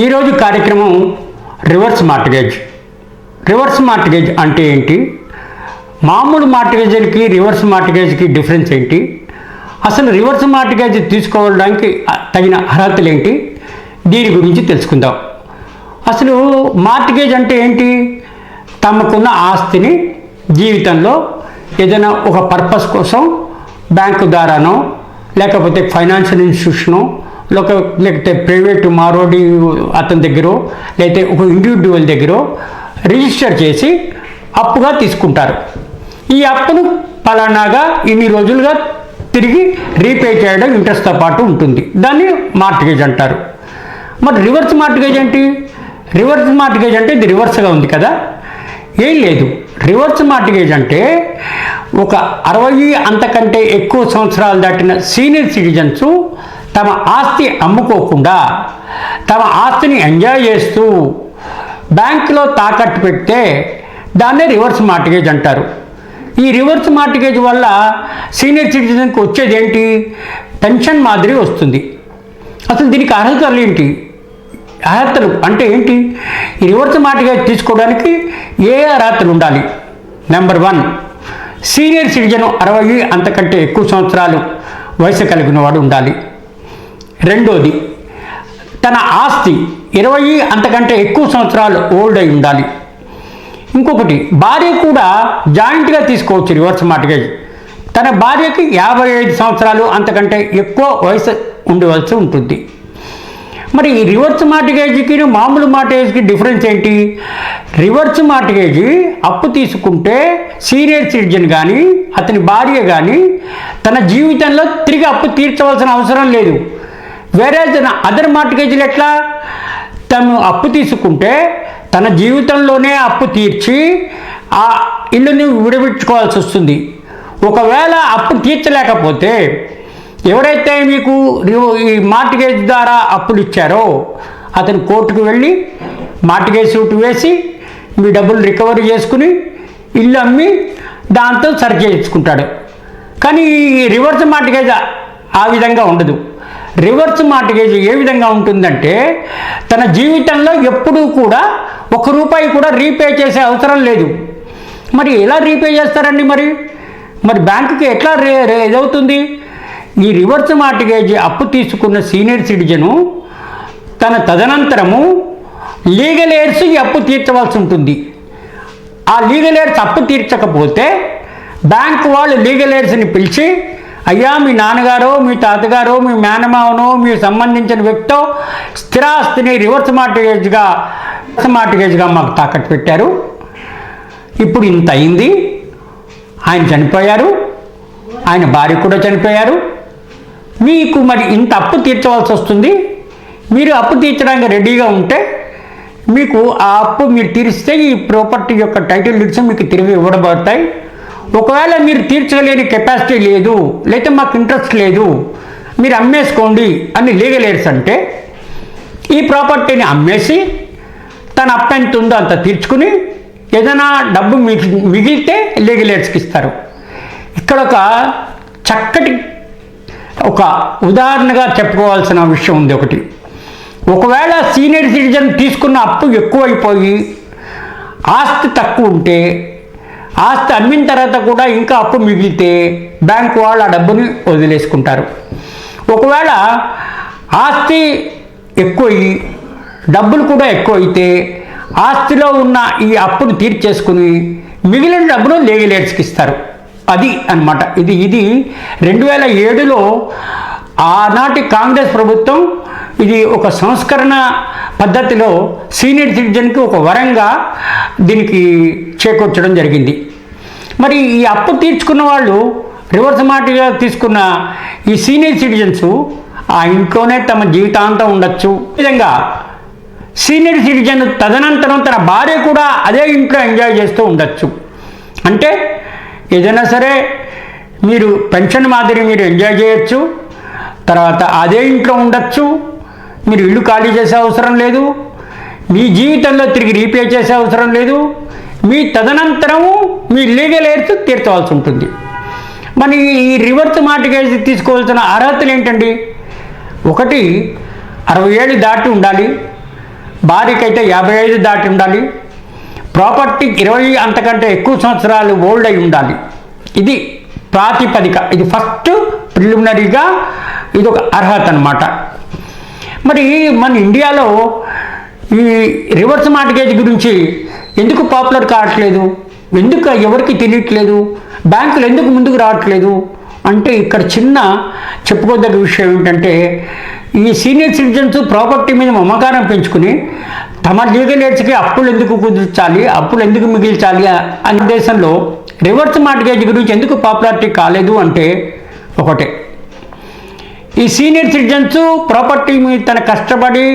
ఈరోజు కార్యక్రమం reverse mortgage. Reverse mortgage అంటే ఏంటి, మామూలు మార్టిగేజ్కి రివర్స్ మార్టిగేజ్కి డిఫరెన్స్ ఏంటి, అసలు రివర్స్ మార్టిగేజ్ తీసుకోవడానికి తగిన అర్హతలు ఏంటి, దీని గురించి తెలుసుకుందాం. అసలు మార్టిగేజ్ అంటే ఏంటి, తమకున్న ఆస్తిని జీవితంలో ఏదైనా ఒక పర్పస్ కోసం బ్యాంకు ద్వారానో లేకపోతే ఫైనాన్షియల్ ఇన్స్టిట్యూషనో లేకపోతే ప్రైవేటు మారోడి అతని దగ్గర లేకపోతే ఒక ఇండివిజువల్ దగ్గర రిజిస్టర్ చేసి అప్పుగా తీసుకుంటారు. ఈ అప్పును పలానాగా ఇన్ని రోజులుగా తిరిగి రీపే చేయడం ఇంట్రెస్ట్తో పాటు ఉంటుంది. దాన్ని మార్టిగేజ్ అంటారు. మరి రివర్స్ మార్టిగేజ్ ఏంటి? రివర్స్ మార్టిగేజ్ అంటే ఇది రివర్స్గా ఉంది కదా, ఏం లేదు. రివర్స్ మార్టిగేజ్ అంటే ఒక 60 అంతకంటే ఎక్కువ సంవత్సరాలు దాటిన సీనియర్ సిటిజన్స్ తమ ఆస్తి అమ్ముకోకుండా తమ ఆస్తిని ఎంజాయ్ చేస్తూ బ్యాంకులో తాకట్టు పెడితే దాన్నే రివర్స్ మార్టిగేజ్ అంటారు. ఈ రివర్స్ మార్టిగేజ్ వల్ల సీనియర్ సిటిజన్కి వచ్చేది ఏంటి, పెన్షన్ మాదిరి వస్తుంది. అసలు దీనికి అర్హతలు ఏంటి, అర్హతలు అంటే ఏంటి? ఈ రివర్స్ మార్టిగేజ్ తీసుకోవడానికి ఏ అర్హతలు ఉండాలి? నెంబర్ 1, సీనియర్ సిటిజన్ 60 అంతకంటే ఎక్కువ సంవత్సరాలు వయసు కలిగిన వాడు ఉండాలి. రెండోది, తన ఆస్తి 20 అంతకంటే ఎక్కువ సంవత్సరాలు ఓల్డ్ అయి ఉండాలి. ఇంకొకటి, భార్య కూడా జాయింట్గా తీసుకోవచ్చు రివర్స్ మార్టిగేజ్. తన భార్యకి 55 సంవత్సరాలు అంతకంటే ఎక్కువ వయసు ఉండవలసి ఉంటుంది. మరి ఈ రివర్స్ మార్టిగేజ్కి మామూలు మార్టిగేజ్కి డిఫరెన్స్ ఏంటి? రివర్స్ మార్టిగేజ్ అప్పు తీసుకుంటే సీనియర్ సిటిజన్ కానీ అతని భార్య కానీ తన జీవితంలో తిరిగి అప్పు తీర్చవలసిన అవసరం లేదు. వేరే అదర్ మార్టిగేజ్లు ఎట్లా, తను అప్పు తీసుకుంటే తన జీవితంలోనే అప్పు తీర్చి ఆ ఇల్లుని విడిపించుకోవాల్సి వస్తుంది. ఒకవేళ అప్పు తీర్చలేకపోతే ఎవరైతే మీకు ఈ మార్టిగేజ్ ద్వారా అప్పులు ఇచ్చారో అతను కోర్టుకు వెళ్ళి మార్టిగేజ్ సూట్ వేసి మీ డబ్బులు రికవరీ చేసుకుని ఇల్లు అమ్మి దాంతో సరి చేయించుకుంటాడు. కానీ ఈ రివర్స్ మార్టిగేజ్ ఆ విధంగా ఉండదు. రివర్స్ మార్టిగేజ్ ఏ విధంగా ఉంటుందంటే తన జీవితంలో ఎప్పుడూ కూడా ₹1 కూడా రీపే చేసే అవసరం లేదు. మరి ఎలా రీపే చేస్తారండి? మరి బ్యాంకుకి ఎట్లా ఇదవుతుంది? ఈ రివర్స్ మార్టిగేజ్ అప్పు తీసుకున్న సీనియర్ సిటిజను తన తదనంతరము లీగల్ ఎయిడ్స్ ఈ అప్పు తీర్చవలసి ఉంటుంది. ఆ లీగల్ ఎయిడ్స్ అప్పు తీర్చకపోతే బ్యాంకు వాళ్ళు లీగల్ ఎయిడ్స్ని పిలిచి, అయ్యా మీ నాన్నగారో మీ తాతగారో మీ మేనమావనో మీకు సంబంధించిన వ్యక్తో స్థిరాస్తిని రివర్స్ మార్టిగేజ్గా మాకు తాకట్టు పెట్టారు, ఇప్పుడు ఇంత అయింది, ఆయన చనిపోయారు, ఆయన భార్య కూడా చనిపోయారు, మీకు మరి ఇంత అప్పు తీర్చవలసి వస్తుంది, మీరు అప్పు తీర్చడానికి రెడీగా ఉంటే మీకు ఆ అప్పు మీరు తీరిస్తే ఈ ప్రాపర్టీ యొక్క టైటిల్ డీడ్స్ మీకు తిరిగి ఇవ్వబడతాయి. ఒకవేళ మీరు తీర్చలేని కెపాసిటీ లేదు, లేకపోతే మాకు ఇంట్రెస్ట్ లేదు, మీరు అమ్మేసుకోండి అని లీగల్ ఎయిడ్స్ అంటే ఈ ప్రాపర్టీని అమ్మేసి తన అప్పు ఎంత ఉందో అంత తీర్చుకుని ఏదైనా డబ్బు మిగిలితే లీగల్ ఎయిడ్స్కి ఇస్తారు. ఇక్కడ చక్కటి ఒక ఉదాహరణగా చెప్పుకోవాల్సిన విషయం ఉంది ఒకటి. ఒకవేళ సీనియర్ సిటిజన్ తీసుకున్న అప్పు ఎక్కువైపోయి ఆస్తి తక్కువ ఉంటే, ఆస్తి అమ్మిన తర్వాత కూడా ఇంకా అప్పు మిగిలితే బ్యాంకు వాళ్ళు ఆ డబ్బుని వదిలేసుకుంటారు. ఒకవేళ ఆస్తి ఎక్కువయ్యి డబ్బులు కూడా ఎక్కువైతే ఆస్తిలో ఉన్న ఈ అప్పును తీర్చేసుకుని మిగిలిన డబ్బును లీగల్ ఎయిడ్స్కి ఇస్తారు. అది అన్నమాట. ఇది 2007లో ఆనాటి కాంగ్రెస్ ప్రభుత్వం ఇది ఒక సంస్కరణ పద్ధతిలో సీనియర్ సిటిజన్కి ఒక వరంగా దీనికి చేకూర్చడం జరిగింది. మరి ఈ అప్పు తీర్చుకున్న వాళ్ళు రివర్స్ మార్టిగేజ్ తీసుకున్న ఈ సీనియర్ సిటిజన్స్ ఆ ఇంట్లోనే తమ జీవితాంతం ఉండొచ్చు. ఈ విధంగా సీనియర్ సిటిజన్ తదనంతరం తన భార్య కూడా అదే ఇంట్లో ఎంజాయ్ చేస్తూ ఉండొచ్చు. అంటే ఏదైనా సరే మీరు పెన్షన్ మాదిరి మీరు ఎంజాయ్ చేయొచ్చు, తర్వాత అదే ఇంట్లో ఉండొచ్చు, మీరు ఇల్లు ఖాళీ చేసే అవసరం లేదు, మీ జీవితంలో తిరిగి రీపే చేసే అవసరం లేదు, మీ తదనంతరము మీ లీగల్ ఎయిడ్స్ తీర్చవలసి ఉంటుంది. మరి ఈ రివర్స్ మార్టిగేజ్ తీసుకోవాల్సిన అర్హతలు ఏంటండి? ఒకటి 60 ఏళ్ళు దాటి ఉండాలి, భార్యకి అయితే 55 దాటి ఉండాలి, ప్రాపర్టీ 20 అంతకంటే ఎక్కువ సంవత్సరాలు ఓల్డ్ అయి ఉండాలి. ఇది ప్రాతిపదిక, ఇది ఫస్ట్ ప్రిలిమినరీగా ఇది ఒక అర్హత అన్నమాట. మరి మన ఇండియాలో ఈ రివర్స్ మార్టిగేజ్ గురించి ఎందుకు పాపులర్ కావట్లేదు, ఎందుకు ఎవరికి తెలియట్లేదు, బ్యాంకులు ఎందుకు ముందుకు రావట్లేదు అంటే ఇక్కడ చిన్న చెప్పుకోదగ్గ విషయం ఏంటంటే, ఈ సీనియర్ సిటిజన్స్ ప్రాపర్టీ మీద మమకారం పెంచుకుని తమ లీగల్ ఎయిడ్స్కి అప్పులు ఎందుకు కుదిర్చాలి, అప్పులు ఎందుకు మిగిల్చాలి అనే దేశంలో రివర్స్ మార్టిగేజ్ గురించి ఎందుకు పాపులారిటీ కాలేదు అంటే ఒకటే, ఈ సీనియర్ సిటిజన్స్ ప్రాపర్టీ మీద తన కష్టపడి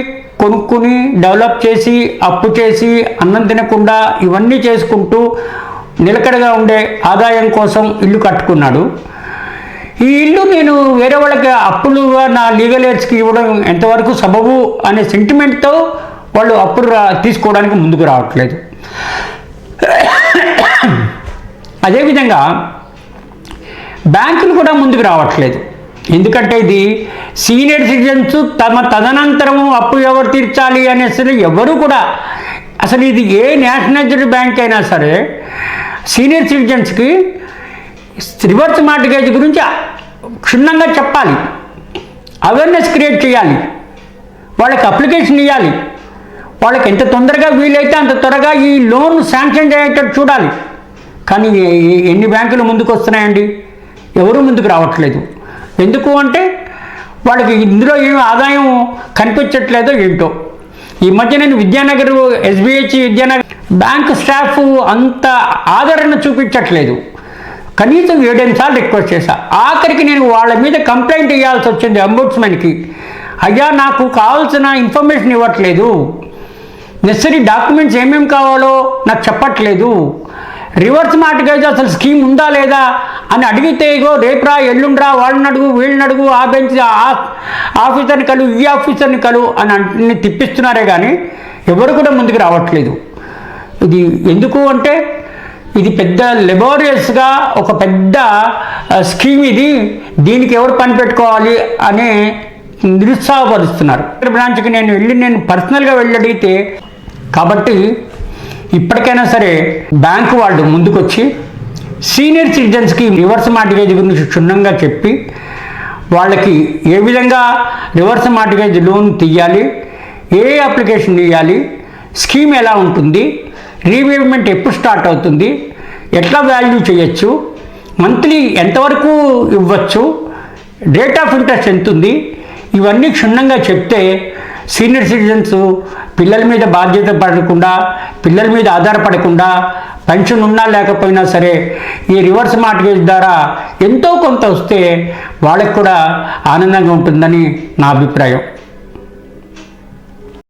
కొనుక్కుని డెవలప్ చేసి అప్పు చేసి అన్నం తినకుండా ఇవన్నీ చేసుకుంటూ నిలకడగా ఉండే ఆదాయం కోసం ఇల్లు కట్టుకున్నాడు. ఈ ఇల్లు నేను వేరే వాళ్ళకి అప్పులుగా నా లీగల్ ఎయిడ్స్కి ఇవ్వడం ఎంతవరకు సబబు అనే సెంటిమెంట్తో వాళ్ళు అప్పులు తీసుకోవడానికి ముందుకు రావట్లేదు. అదేవిధంగా బ్యాంకులు కూడా ముందుకు రావట్లేదు. ఎందుకంటే ఇది సీనియర్ సిటిజన్స్ తదనంతరం అప్పు ఎవరు తీర్చాలి అనేసి ఎవరు కూడా, అసలు ఇది ఏ నేషనలైజ్డ్ బ్యాంక్ అయినా సరే సీనియర్ సిటిజన్స్కి రివర్స్ మార్టిగేజ్ గురించి క్షుణ్ణంగా చెప్పాలి, అవేర్నెస్ క్రియేట్ చేయాలి, వాళ్ళకి అప్లికేషన్ ఇవ్వాలి, వాళ్ళకి ఎంత తొందరగా వీలైతే అంత త్వరగా ఈ లోన్ శాంక్షన్ చేసేటట్టు చూడాలి. కానీ ఎన్ని బ్యాంకులు ముందుకు వస్తున్నాయండి, ఎవరు ముందుకు రావట్లేదు. ఎందుకు అంటే వాళ్ళకి ఇందులో ఏమి ఆదాయం కనిపించట్లేదో ఏంటో. ఈ మధ్య నేను Vidyanagar SBH Vidyanagar bank staff అంత ఆదరణ చూపించట్లేదు. కనీసం 7 సార్లు రిక్వెస్ట్ చేశా. ఆఖరికి నేను వాళ్ళ మీద కంప్లైంట్ ఇవ్వాల్సి వచ్చింది అంబుడ్స్మెన్కి. అయ్యా నాకు కావాల్సిన ఇన్ఫర్మేషన్ ఇవ్వట్లేదు, నెసరీ డాక్యుమెంట్స్ ఏమేమి కావాలో నాకు చెప్పట్లేదు, రివర్స్ మార్టిగేజ్ అసలు స్కీమ్ ఉందా లేదా అని అడిగితే ఇగో రేపురా ఎల్లుండ్రా వాళ్ళని అడుగు వీళ్ళని అడుగు ఆ బెంచ్ ఆఫీసర్ని కలు ఈ ఆఫీసర్ని కలు అని అన్ని తిప్పిస్తున్నారే కానీ ఎవరు కూడా ముందుకు రావట్లేదు. ఇది ఎందుకు అంటే ఇది పెద్ద లెబోరియస్గా ఒక పెద్ద స్కీమ్, ఇది దీనికి ఎవరు పని పెట్టుకోవాలి అనే నిరుత్సాహపరుస్తున్నారు. బ్రాంచ్కి నేను పర్సనల్గా వెళ్ళి అడిగితే, కాబట్టి ఇప్పటికైనా సరే బ్యాంకు వాళ్ళు ముందుకొచ్చి సీనియర్ సిటిజన్స్కి రివర్స్ మార్టిగేజ్ గురించి క్షుణ్ణంగా చెప్పి వాళ్ళకి ఏ విధంగా రివర్స్ మార్టిగేజ్ లోన్ తీయాలి, ఏ అప్లికేషన్ ఇవ్వాలి, స్కీమ్ ఎలా ఉంటుంది, రీపేమెంట్ ఎప్పుడు స్టార్ట్ అవుతుంది, ఎట్లా వాల్యూ చేయొచ్చు, మంత్లీ ఎంతవరకు ఇవ్వచ్చు, రేట్ ఆఫ్ ఇంట్రెస్ట్ ఎంత ఉంది, ఇవన్నీ క్షుణ్ణంగా చెప్తే సీనియర్ సిటిజన్స్ పిల్లల మీద బాధ్యత పడకుండా, పిల్లల మీద ఆధారపడకుండా, పెన్షన్ ఉన్నా లేకపోయినా సరే ఈ రివర్స్ మార్టిగేజ్ ద్వారా ఎంతో కొంత వస్తే వాళ్ళకి కూడా ఆనందంగా ఉంటుందని నా అభిప్రాయం.